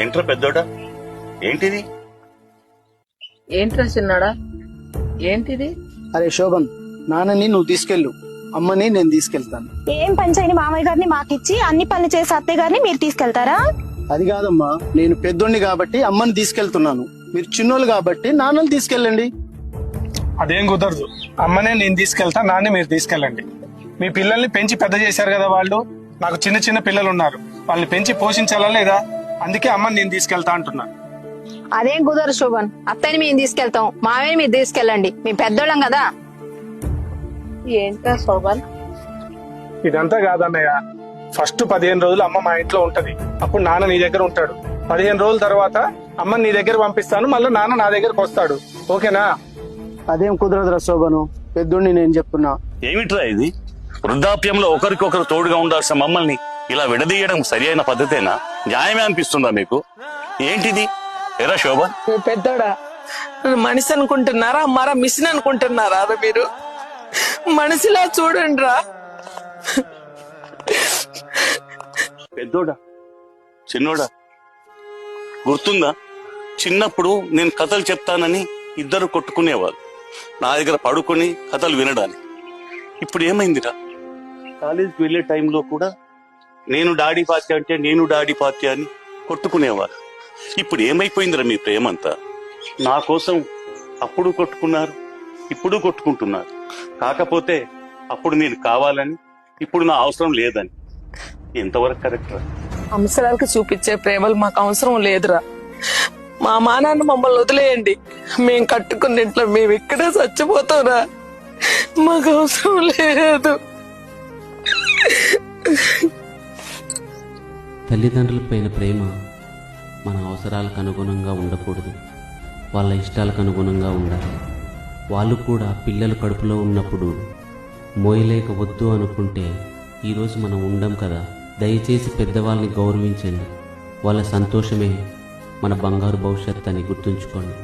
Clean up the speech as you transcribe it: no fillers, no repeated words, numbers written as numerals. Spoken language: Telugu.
ఏంట్రా పెద్దోడా, ఏంటిది? ఏంట్రా చిన్నాడా, ఏంటిది? అరే శోభన్, నాన్నని నువ్వు తీసుకెళ్ళు, అమ్మని నేను తీసుకెళ్తాను. ఏం పని చేయని మామయ్య గారిని మాకిచ్చి అన్ని పనులు చేసే అత్తయ్య గారిని మీరు తీసుకెళ్తారా? అది కాదమ్మా, నేను పెద్దోడిని కాబట్టి అమ్మని తీసుకెళ్తున్నాను, మీరు చిన్నోళ్ళు కాబట్టి నాన్నని తీసుకెళ్ళండి. అదేం కుదరదు. అమ్మనే నేను తీసుకెళ్తా, నాన్నే మీరు తీసుకెళ్ళండి. మీ పిల్లల్ని పెంచి పెద్ద చేశారు కదా వాళ్ళు. నాకు చిన్న చిన్న పిల్లలు ఉన్నారు, వాళ్ళని పెంచి పోషించాలా లేదా? అందుకే అమ్మని నేను తీసుకెళ్తా అంటున్నా. అదేం కుదరదు శోభన్. అత్తయ్యని మేము తీసుకెళ్తాం, మామయ్యని మీరు తీసుకెళ్ళండి, మేము పెద్దోళ్ళం కదా. ఏంట్రా శోభన్? ఇదంతా కాదన్నయ్య. ఫస్ట్ 15 రోజులు అమ్మ మా ఇంట్లో ఉంటది, అప్పుడు నాన్న నీ దగ్గర ఉంటాడు. 15 రోజుల తర్వాత అమ్మని నీ దగ్గర పంపిస్తాను, మళ్ళీ నాన్న నా దగ్గరకు వస్తాడు. ఓకేనా? అదేం కుదరదురా శోభను, పెద్దోడిని నేను చెప్తున్నా. ఏమిట్రా ఇది? వృద్ధాప్యంలో ఒకరికొకరు తోడుగా ఉండాల్సిన మమ్మల్ని ఇలా విడదీయడం సరి అయిన పద్ధతేనా? న్యాయమే అనిపిస్తుందా మీకు? ఏంటిది? ఎరా శోభన్, పెద్దోడా, మనిషి అనుకుంటున్నారా మరా మిషన్ అనుకుంటున్నారా? మీరు మనిషిలా చూడండి రా. పెద్దోడా చిన్నోడా, గుర్తుందా? చిన్నప్పుడు నేను కథలు చెప్తానని ఇద్దరు కొట్టుకునేవాళ్ళు, నా దగ్గర పడుకొని కథలు వినడానికి. ఇప్పుడు ఏమైందిరా? కాలేజీకి వెళ్లే టైంలో కూడా నేను డాడీ పార్టీ అంటే నేను డాడీ పార్టీ అని కొట్టుకునేవారు. ఇప్పుడు ఏమైపోయిందిరా మీ ప్రేమంతా? నా కోసం అప్పుడు కొట్టుకున్నారు, ఇప్పుడు కొట్టుకుంటున్నారు. కాకపోతే అప్పుడు నేను కావాలని, ఇప్పుడు నా అవసరం లేదని. ఎంతవరకు కరెక్ట్ రా? అంశాలకు చూపించే ప్రేమలు మాకు అవసరం లేదురా. మా మానాన్ని మమ్మల్ని వదిలేయండి, మేం కట్టుకున్న ఇంట్లో మేము ఇక్కడే చచ్చిపోతాంరా. మాకు అవసరం లేదు. తల్లిదండ్రులపైన ప్రేమ మన అవసరాలకు అనుగుణంగా ఉండకూడదు, వాళ్ళ ఇష్టాలకు అనుగుణంగా ఉండాలి. వాళ్ళు కూడా పిల్లలు కడుపులో ఉన్నప్పుడు మోయలేక వద్దు అనుకుంటే ఈరోజు మనం ఉండం కదా. దయచేసి పెద్దవాళ్ళని గౌరవించండి, వాళ్ళ సంతోషమే మన బంగారు భవిష్యత్తు అని గుర్తుంచుకోండి.